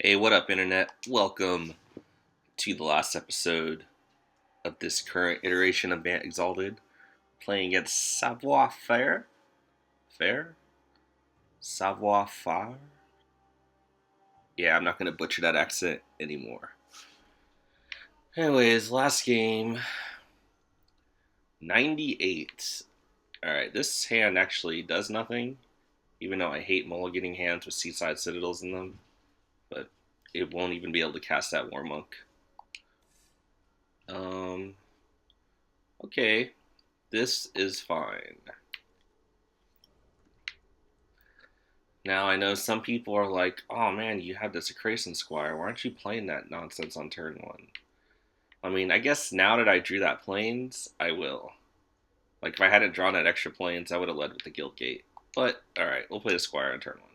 Hey, what up, Internet? Welcome to the last episode of this current iteration of Bant Exalted, playing against Savoir Faire. Faire? Savoir Faire? Yeah, I'm not going to butcher that accent anymore. Anyways, last game 98. Alright, this hand actually does nothing, even though I hate mulliganing hands with Seaside Citadels in them, but it won't even be able to cast that War Monk. Um, okay, this is fine. Now, I know some people are like, oh man, you had this Acrason Squire. Why aren't you playing that nonsense on turn one? I mean, I guess now that I drew that Plains, I will. Like, if I hadn't drawn that extra Plains, I would have led with the Guild Gate. But, alright, we'll play the Squire on turn one.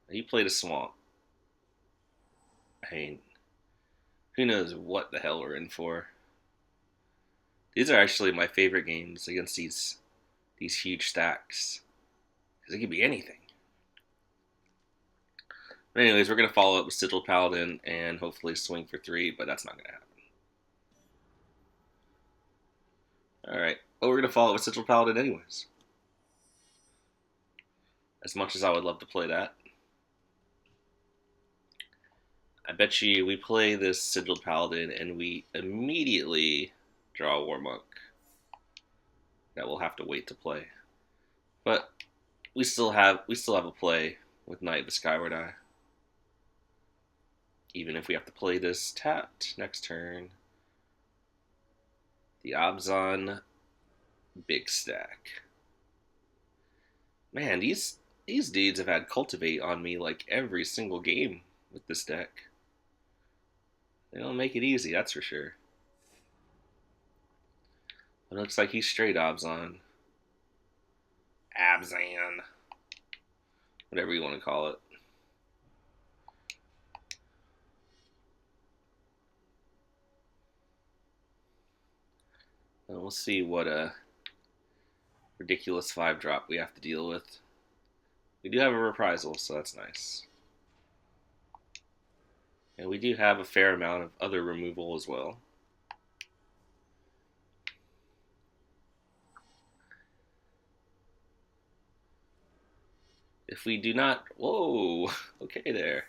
He played a Swamp. I mean, who knows what the hell we're in for. These are actually my favorite games against these huge stacks. Because it could be anything. But anyways, we're going to follow up with Sigil Paladin and hopefully swing for 3, but that's not going to happen. Alright. Oh, we're going to follow up with Sigil Paladin anyways. As much as I would love to play that. I bet you we play this Sigil Paladin and we immediately draw a War Monk. That we'll have to wait to play. But we still have a play with Knight of the Skyward Eye. Even if we have to play this tapped next turn. The Abzan Big Stack. Man, these dudes have had Cultivate on me like every single game with this deck. They don't make it easy, that's for sure. It looks like he's straight Abzan. Abzan. Whatever you want to call it. And we'll see what a ridiculous 5-drop we have to deal with. We do have a Reprisal, so that's nice. And we do have a fair amount of other removal as well. If we do not... Whoa! Okay there.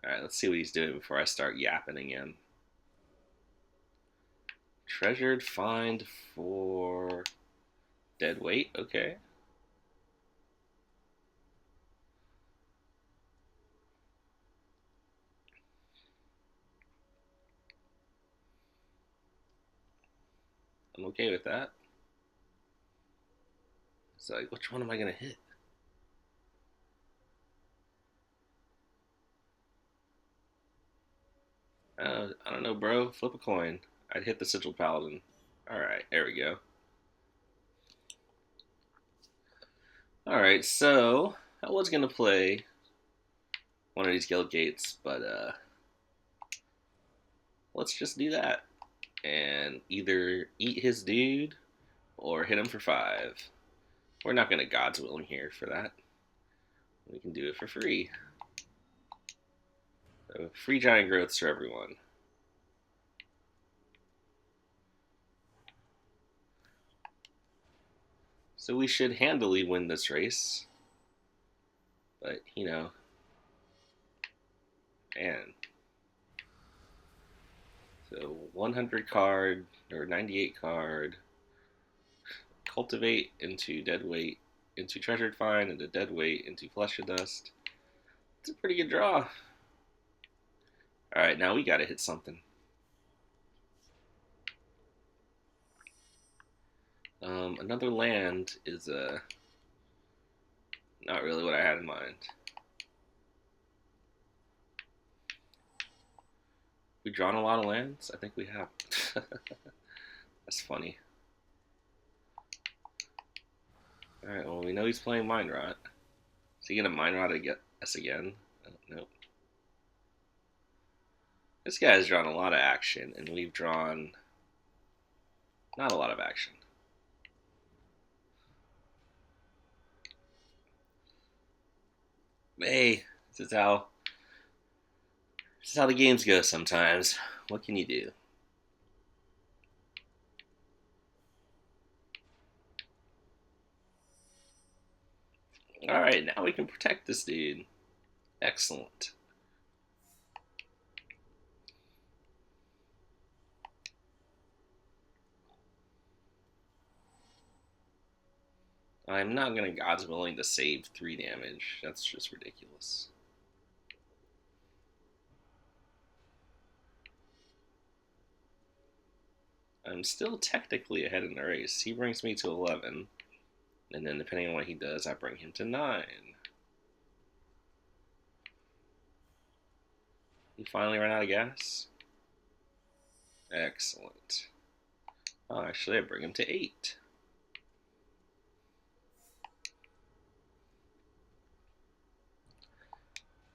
Alright, let's see what he's doing before I start yapping again. Treasured find for dead weight, okay. I'm okay with that. It's like, which one am I going to hit? I don't know, bro. Flip a coin. I'd hit the Sigil Paladin. Alright, there we go. Alright, so I was going to play one of these Guild Gates, but let's just do that. And either eat his dude or hit him for 5. We're not going to God's Will him here for that. We can do it for free. So free giant growths for everyone. So we should handily win this race. But, you know, man. So 100 card, or 98 card. Cultivate into Deadweight, into Treasured Find, into Deadweight, into Flesh of Dust. It's a pretty good draw. Alright, now we gotta hit something. Another land is not really what I had in mind. We drawn a lot of lands? I think we have. That's funny. Alright, well, we know he's playing Mind Rot. Is he gonna Mind Rot us again? Nope. This guy's drawn a lot of action, and we've drawn not a lot of action. Hey, this is how the games go sometimes. What can you do? Alright, now we can protect this dude. Excellent. I'm not gonna God's Willing to save 3 damage. That's just ridiculous. I'm still technically ahead in the race. He brings me to 11. And then depending on what he does, I bring him to 9. He finally ran out of gas? Excellent. Oh, actually, I bring him to 8.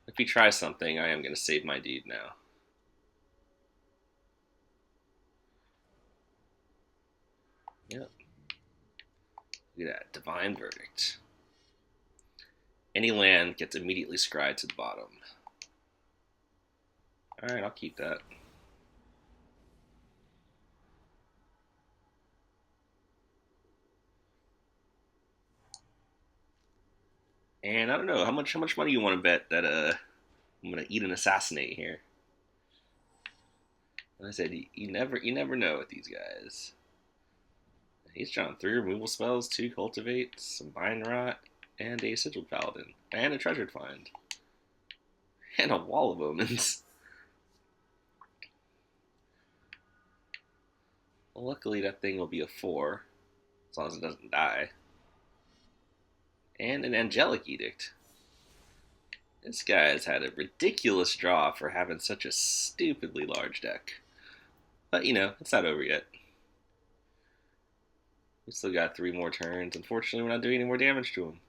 If he tries something, I am going to save my dude now. Yep. Look at that. Divine Verdict. Any land gets immediately scried to the bottom. Alright, I'll keep that. And I don't know, how much money you want to bet that I'm gonna eat an assassinate here? Like I said, you never know with these guys. He's drawn 3 removal spells, 2 cultivate, some bind rot, and a sigil paladin, and a treasured find, and a wall of omens. Well, luckily that thing will be a 4, as long as it doesn't die. And an angelic edict. This guy's had a ridiculous draw for having such a stupidly large deck. But you know, it's not over yet. We still got 3 more turns. Unfortunately, we're not doing any more damage to him.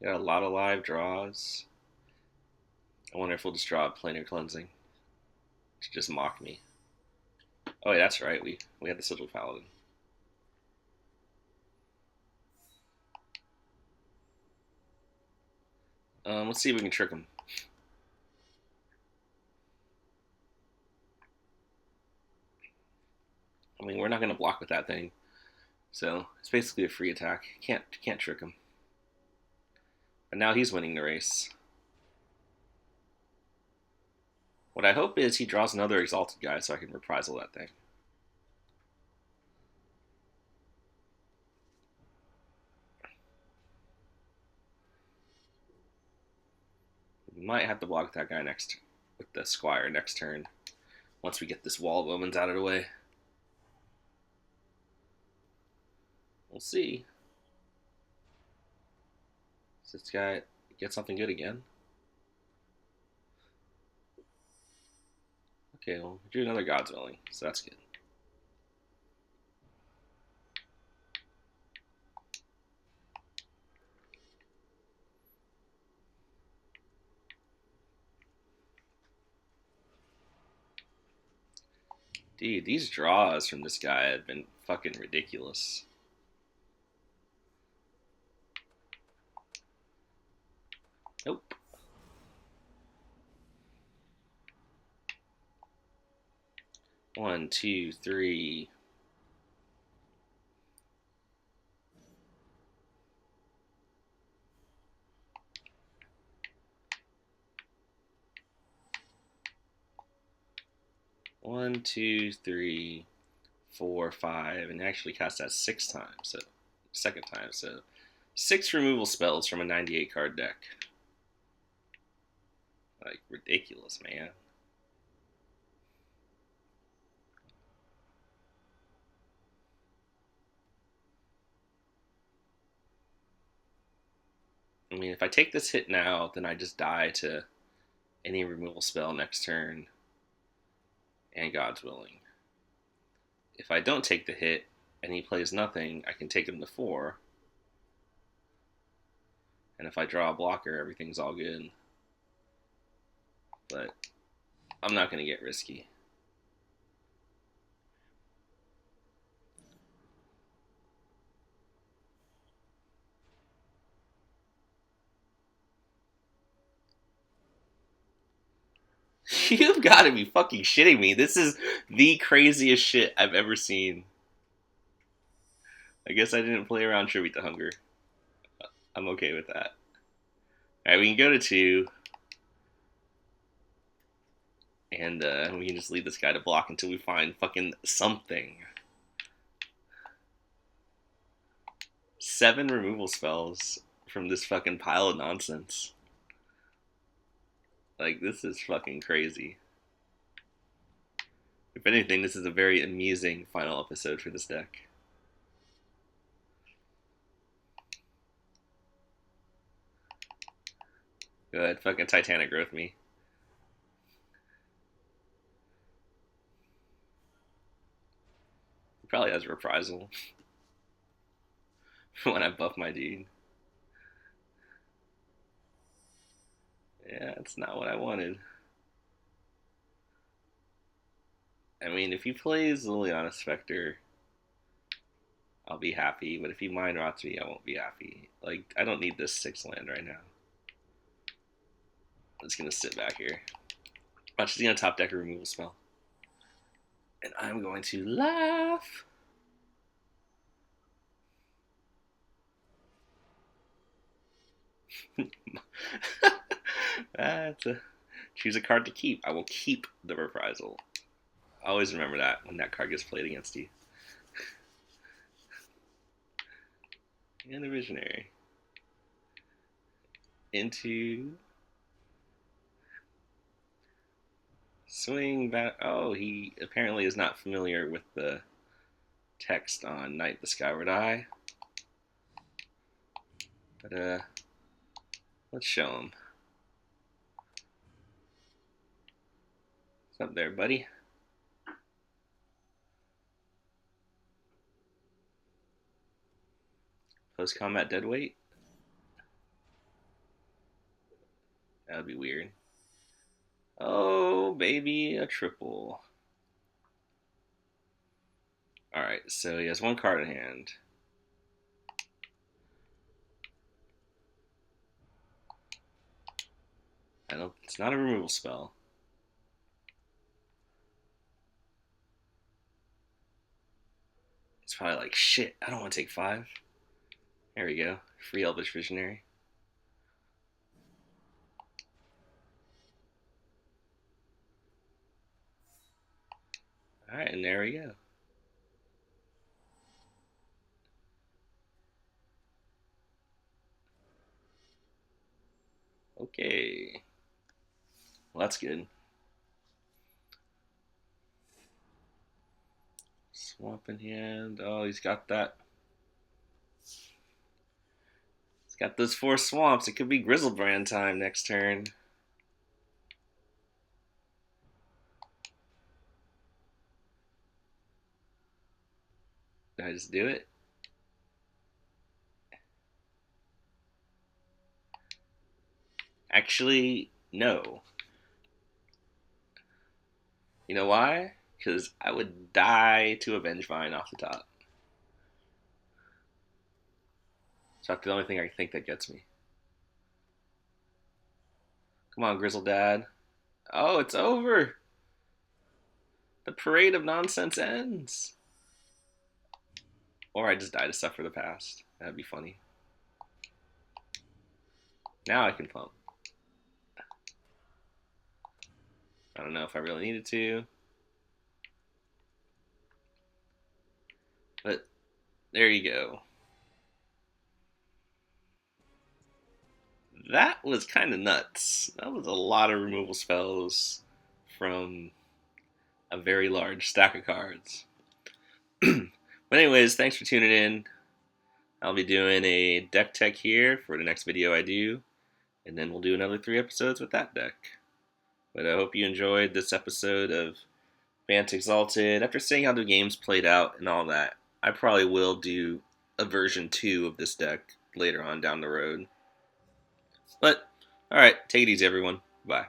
Got a lot of live draws. I wonder if we'll just draw a planar cleansing to just mock me. Oh, yeah, that's right. We had the sigil paladin. Let's see if we can trick him. I mean, we're not going to block with that thing. So, it's basically a free attack. Can't trick him. But now he's winning the race. What I hope is he draws another Exalted guy so I can reprisal that thing. We might have to block that guy with the Squire next turn, once we get this wall of omens out of the way. We'll see. Does this guy get something good again? Okay, well, we drew another God's Willing, so that's good. Dude, these draws from this guy have been fucking ridiculous. Nope. One, two, three. One, two, three, 4, 5, and actually cast that 6 times. So, second time. So, 6 removal spells from a 98 card deck. Like, ridiculous, man. I mean, if I take this hit now, then I just die to any removal spell next turn and God's Willing. If I don't take the hit and he plays nothing, I can take him to 4. And if I draw a blocker, everything's all good. But I'm not gonna get risky. You've got to be fucking shitting me. This is the craziest shit I've ever seen. I guess I didn't play around Tribute to Hunger. I'm okay with that. Alright, we can go to 2. And we can just leave this guy to block until we find fucking something. 7 removal spells from this fucking pile of nonsense. Like, this is fucking crazy. If anything, this is a very amusing final episode for this deck. Go ahead, fucking Titanic Growth me. He probably has Reprisal when I buff my dude. Yeah, that's not what I wanted. I mean, if he plays Liliana Spectre, I'll be happy. But if he Mind Rots me, I won't be happy. Like, I don't need this 6 land right now. I'm just gonna sit back here. Watch, he's gonna top deck a removal spell. And I'm going to laugh. Choose a card to keep. I will keep the Reprisal. Always remember that when that card gets played against you. And the Visionary. Into swing back. Oh, he apparently is not familiar with the text on Night the Skyward Eye. But let's show him. What's up there, buddy? Post combat deadweight? That would be weird. Oh, baby, a triple. Alright, so he has 1 card in hand. It's not a removal spell. It's probably like, shit, I don't want to take 5. There we go. Free Elvish Visionary. Alright, and there we go. Okay. Well, that's good. Swamp in hand. Oh, he's got that. He's got those 4 swamps. It could be Grizzlebrand time next turn. Did I just do it? Actually, no. You know why? Because I would die to a Vengevine off the top. So that's the only thing I think that gets me. Come on, Grizzle Dad. Oh, it's over. The parade of nonsense ends. Or I just die to suffer the past. That'd be funny. Now I can pump. I don't know if I really needed to. But there you go. That was kind of nuts. That was a lot of removal spells from a very large stack of cards. But anyways, thanks for tuning in. I'll be doing a deck tech here for the next video I do. And then we'll do another 3 episodes with that deck. But I hope you enjoyed this episode of Bant Exalted. After seeing how the games played out and all that, I probably will do a version 2 of this deck later on down the road. But, alright, take it easy everyone. Bye.